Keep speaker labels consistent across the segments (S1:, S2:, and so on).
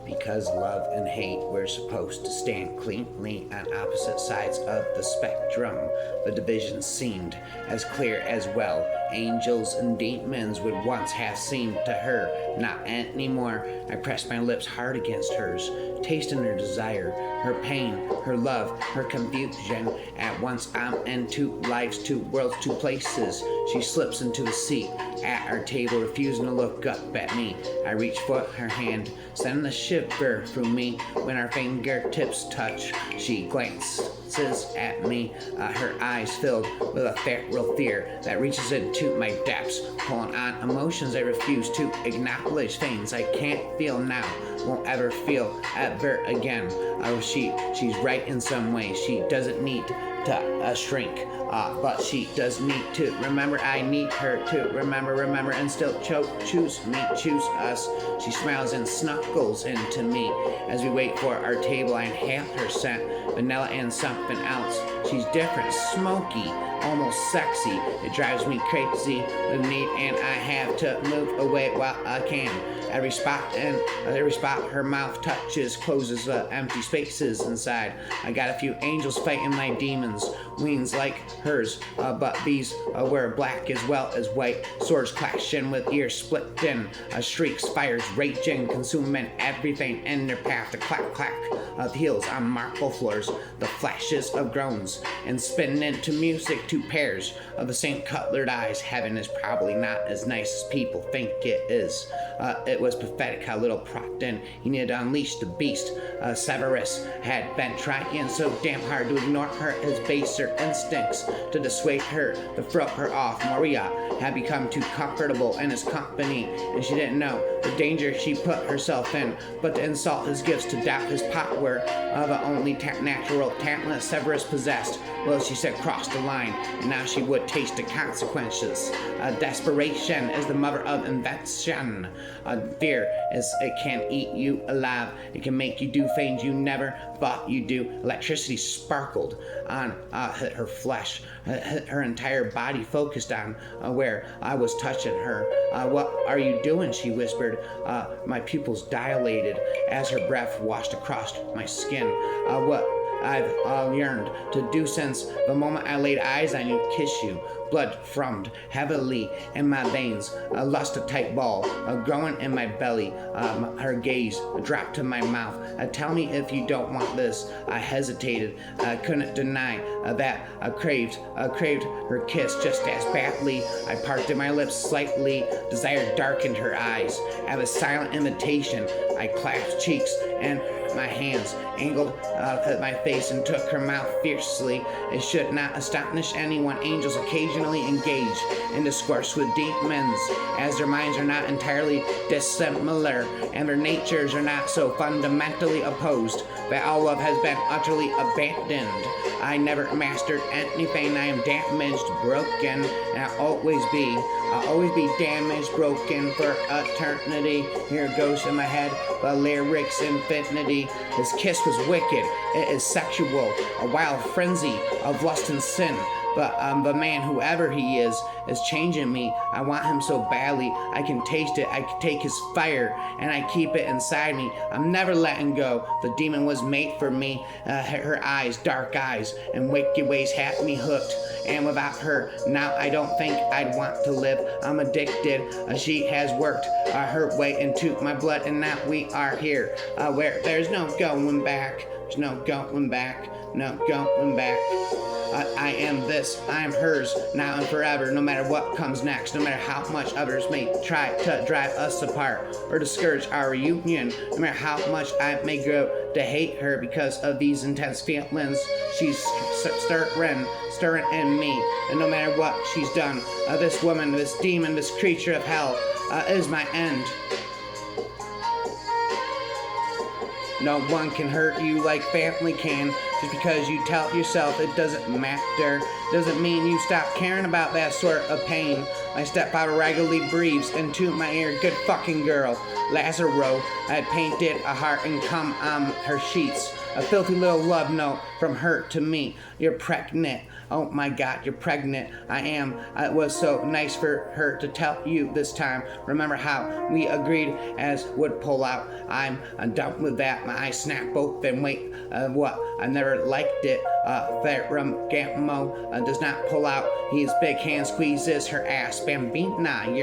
S1: because love and hate were supposed to stand cleanly on opposite sides of the spectrum. The division seemed as clear as well. Angels and demons would once have seemed to her, not anymore. I pressed my lips hard against hers, tasting her desire, her pain, her love, her confusion. At once I'm in two lives, two worlds, two places. She slips into a seat at our table, refusing to look up at me. I reach for her hand, sending a shiver through me when our fingertips touch. She glances at me, her eyes filled with a feral fear that reaches into my depths, pulling on emotions I refuse to acknowledge, things I can't feel now, won't ever feel ever again. She's right in some way. She doesn't need to shrink, but she does need to remember. I need her to remember, and still choose me, choose us. She smiles and snuggles into me as we wait for our table. I inhale her scent, vanilla and something else. She's different, smoky, almost sexy. It drives me crazy, the need, and I have to move away while I can. Every spot her mouth touches closes empty spaces inside. I got a few angels fighting my demons, wings like hers, but these were black as well as white. Swords clashing with ears splitting, shrieks, fires raging, consuming everything in their path. The clack clack of heels on marble floors, the flashes of groans, and spinning into music. Two pairs of the same colored eyes. Heaven is probably not as nice as people think it is. It was pathetic how little Procton he needed to unleash the beast. Severus had been trying so damn hard to ignore her, his baser instincts to dissuade her, to throw her off. Maria had become too comfortable in his company, and she didn't know the danger she put herself in, but to insult his gifts, to doubt his power, the only natural talent Severus possessed. Well, she said, crossed the line, and now she would taste the consequences. Desperation is the mother of invention. Fear is, it can eat you alive. It can make you do things you never thought you'd do. Electricity sparkled on her flesh, her entire body focused on where I was touching her. What are you doing? She whispered. My pupils dilated as her breath washed across my skin. What I've yearned to do since the moment I laid eyes on you, kiss you. Blood thrummed heavily in my veins, a lust a tight ball, growing in my belly. Her gaze dropped to my mouth. Tell me if you don't want this. I hesitated. I couldn't deny that I craved her kiss just as badly. I parted my lips slightly. Desire darkened her eyes. At a silent invitation, I clasped cheeks and my hands angled at my face and took her mouth fiercely. It should not astonish anyone. Angels occasionally engage in discourse with demons, as their minds are not entirely dissimilar and their natures are not so fundamentally opposed that all love has been utterly abandoned. I never mastered anything. I am damaged, broken, and I'll always be damaged, broken for eternity. Here goes in my head the lyrics infinity. His kiss was wicked, it is sexual, a wild frenzy of lust and sin. But the man, whoever he is changing me. I want him so badly. I can taste it. I can take his fire, and I keep it inside me. I'm never letting go. The demon was made for me. Her eyes, dark eyes, and wicked ways had me hooked. And without her, now I don't think I'd want to live. I'm addicted. She has worked her way into my blood, and now we are here, where there's no going back. There's no going back. No going back. I am this, I am hers, now and forever, no matter what comes next, no matter how much others may try to drive us apart or discourage our reunion, no matter how much I may grow to hate her because of these intense feelings she's stirring in me, and no matter what she's done, this woman, this demon, this creature of hell is my end. No one can hurt you like family can. Just because you tell yourself it doesn't matter, doesn't mean you stop caring about that sort of pain. My stepfather raggedly breathes into my ear. Good fucking girl. Lazaro had painted a heart and come on her sheets. a filthy little love note from her to me. You're pregnant. Oh my God, you're pregnant. I am. It was so nice for her to tell you this time. Remember how we agreed as would pull out? I'm done with that. My eyes snap open. Wait, what? I never liked it. Ferragamo does not pull out. His big hand squeezes her ass. Bambina,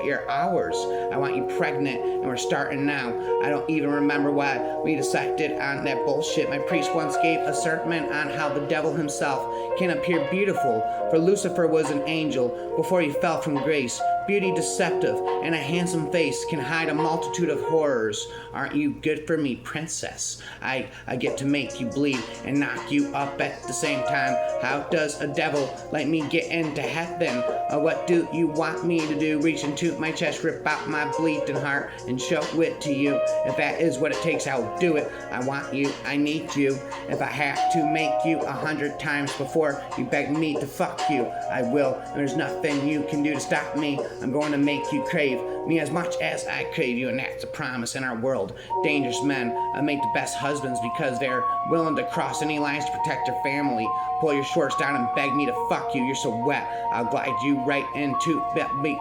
S1: you're ours. I want you pregnant, and we're starting now. I don't even remember why we decided on that bullshit. My priest once gave a sermon on how the devil himself can appear beautiful, for Lucifer was an angel before he fell from grace. Beauty deceptive, and a handsome face can hide a multitude of horrors. Aren't you good for me, princess? I get to make you bleed and knock you up at the same time. How does a devil like me get into heaven? What do you want me to do? Reach into my chest, rip out my bleeding heart, and show it to you. If that is what it takes, I'll do it. I want you, I need you. If I have to make you 100 times before you beg me to fuck you, I will. There's nothing you can do to stop me. I'm going to make you crave me as much as I crave you, and that's a promise in our world. Dangerous men make the best husbands because they're willing to cross any lines to protect their family. Pull your shorts down and beg me to fuck you. You're so wet, I'll glide you right into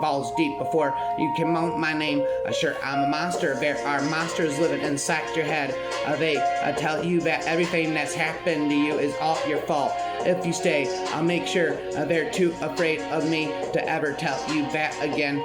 S1: balls deep before you can moan my name. Sure, I'm a monster. There are monsters living inside your head. They tell you that everything that's happened to you is all your fault. If you stay, I'll make sure they're too afraid of me to ever tell you that again.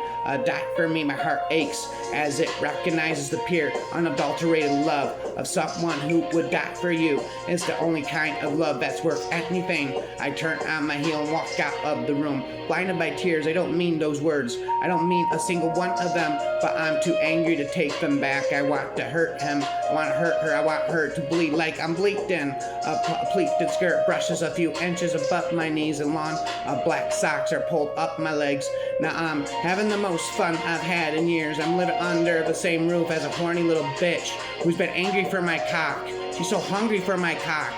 S1: Die for me, my heart aches as it recognizes the pure, unadulterated love of someone who would die for you. It's the only kind of love that's worth anything. I turn on my heel and walk out of the room, blinded by tears. I don't mean those words. I don't mean a single one of them, but I'm too angry to take them back. I want to hurt him. I want to hurt her. I want her to bleed like I'm bleeding. A pleated skirt brushes a few inches above my knees, and long black socks are pulled up my legs. Now I'm having the most fun I've had in years. I'm living under the same roof as a horny little bitch who's been angry for my cock. She's so hungry for my cock.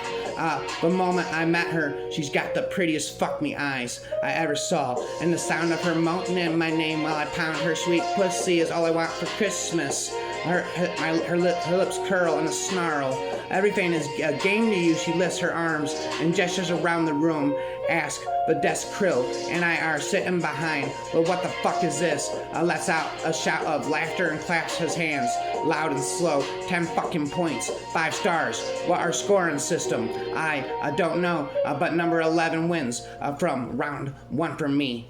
S1: The moment I met her, she's got the prettiest fuck me eyes I ever saw, and the sound of her moaning my name while I pound her sweet pussy is all I want for Christmas. Her lips curl in a snarl. Everything is a game to you. She lifts her arms and gestures around the room. Ask the desk krill and I are sitting behind. Well, what the fuck is this? Lets out a shout of laughter and claps his hands loud and slow. 10 fucking points, 5 stars. What our scoring system? I don't know, but number 11 wins from round 1 for me.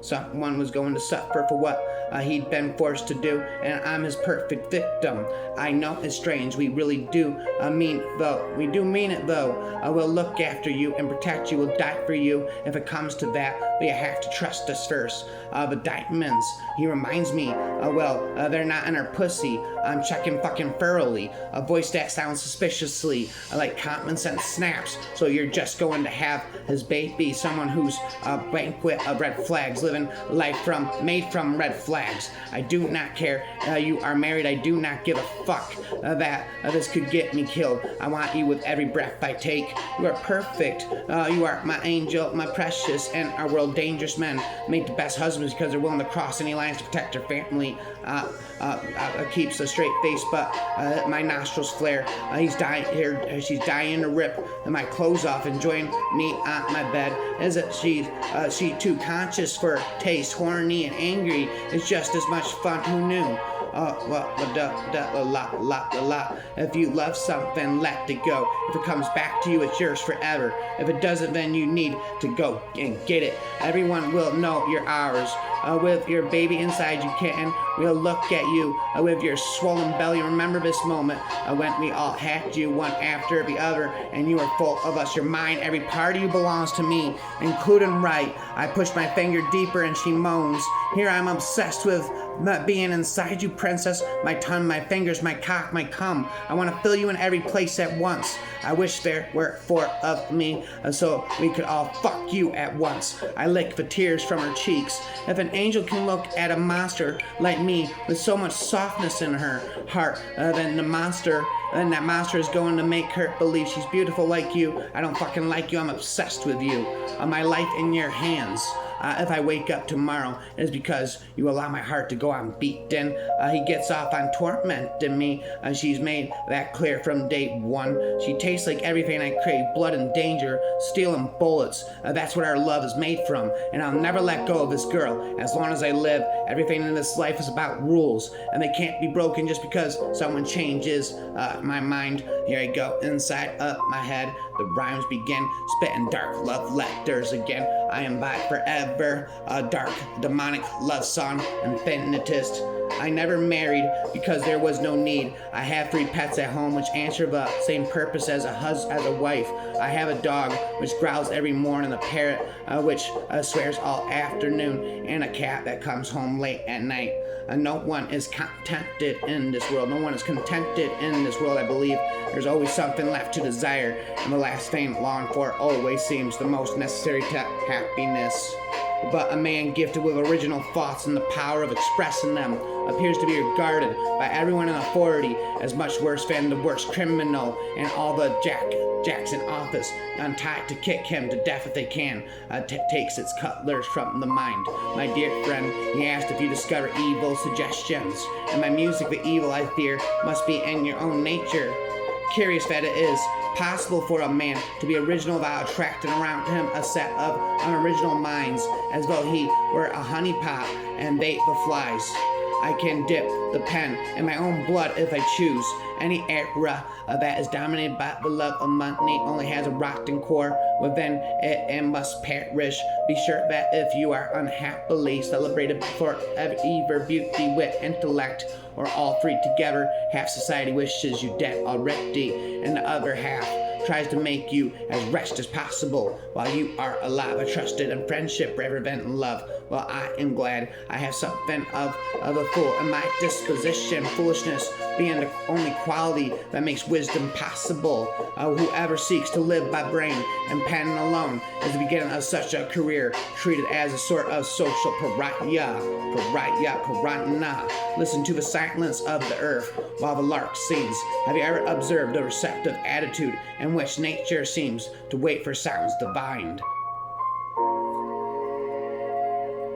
S1: Someone was going to suffer for what he'd been forced to do, and I'm his perfect victim. I know it's strange, we really do mean it though. We'll look after you and protect you, we'll die for you if it comes to that, but you have to trust us first. The diamonds, he reminds me, they're not in her pussy. I'm checking fucking thoroughly. A voice that sounds suspiciously like common sense snaps. So you're just going to have his baby, someone who's a banquet of red flags, living life made from red flags. I do not care. You are married. I do not give a fuck that this could get me killed. I want you with every breath I take. You are perfect. You are my angel, my precious, and our world dangerous men make the best husbands because they're willing to cross any lines to protect their family. Keeps a straight face, but my nostrils flare. She's dying to rip my clothes off and join me on my bed. Is it she too conscious for taste, horny and angry? It's just as much fun. Who knew? If you love something, let it go. If it comes back to you, it's yours forever. If it doesn't, then you need to go and get it. Everyone will know you're ours. With your baby inside you, kitten, we'll look at you with your swollen belly. Remember this moment when we all had you one after the other, and you are full of us. You're mine. Every part of you belongs to me, including right. I push my finger deeper, and she moans. Here I'm obsessed with being inside you, princess. My tongue, my fingers, my cock, my cum. I want to fill you in every place at once. I wish there were 4 of me so we could all fuck you at once. I lick the tears from her cheeks. If an angel can look at a monster like me with so much softness in her heart, then that monster is going to make her believe she's beautiful like you. I don't fucking like you. I'm obsessed with you. My life in your hands. if I wake up tomorrow, it is because you allow my heart to go on beating. He gets off on tormenting me. She's made that clear from day one. She tastes like everything I crave, blood and danger, steel and bullets. That's what our love is made from, and I'll never let go of this girl as long as I live. Everything in this life is about rules, and they can't be broken just because someone changes my mind. Here I go, inside up my head, the rhymes begin, spitting dark love letters again. I am back forever, a dark, demonic love song, infinitist. I never married because there was no need. I have 3 pets at home which answer the same purpose as a wife. I have a dog which growls every morning, a parrot which swears all afternoon, and a cat that comes home late at night. No one is contented in this world. No one is contented in this world. I believe there's always something left to desire, and the last thing longed for always seems the most necessary to happiness. But a man gifted with original thoughts and the power of expressing them appears to be regarded by everyone in authority as much worse than the worst criminal, and all the jacks in office, untied to kick him to death if they can, takes its cutlass from the mind. My dear friend, he asked if you discover evil suggestions. In my music, the evil I fear must be in your own nature. Curious that it is possible for a man to be original without attracting around him a set of unoriginal minds, as though he were a honeypot and bait for flies. I can dip the pen in my own blood if I choose. Any era that is dominated by the love of money only has a rotten core within it and must perish. Be sure that if you are unhappily celebrated for either beauty, wit, intellect, or all 3 together, half society wishes you dead already, and the other half tries to make you as wretched as possible while you are alive, trusted in friendship rather than in love. Well, I am glad I have something of a fool in my disposition, foolishness being the only quality that makes wisdom possible. Whoever seeks to live by brain and pen alone is the beginning of such a career, treated as a sort of social pariah. Listen to the silence of the earth while the lark sings. Have you ever observed the receptive attitude in which nature seems to wait for sounds divine?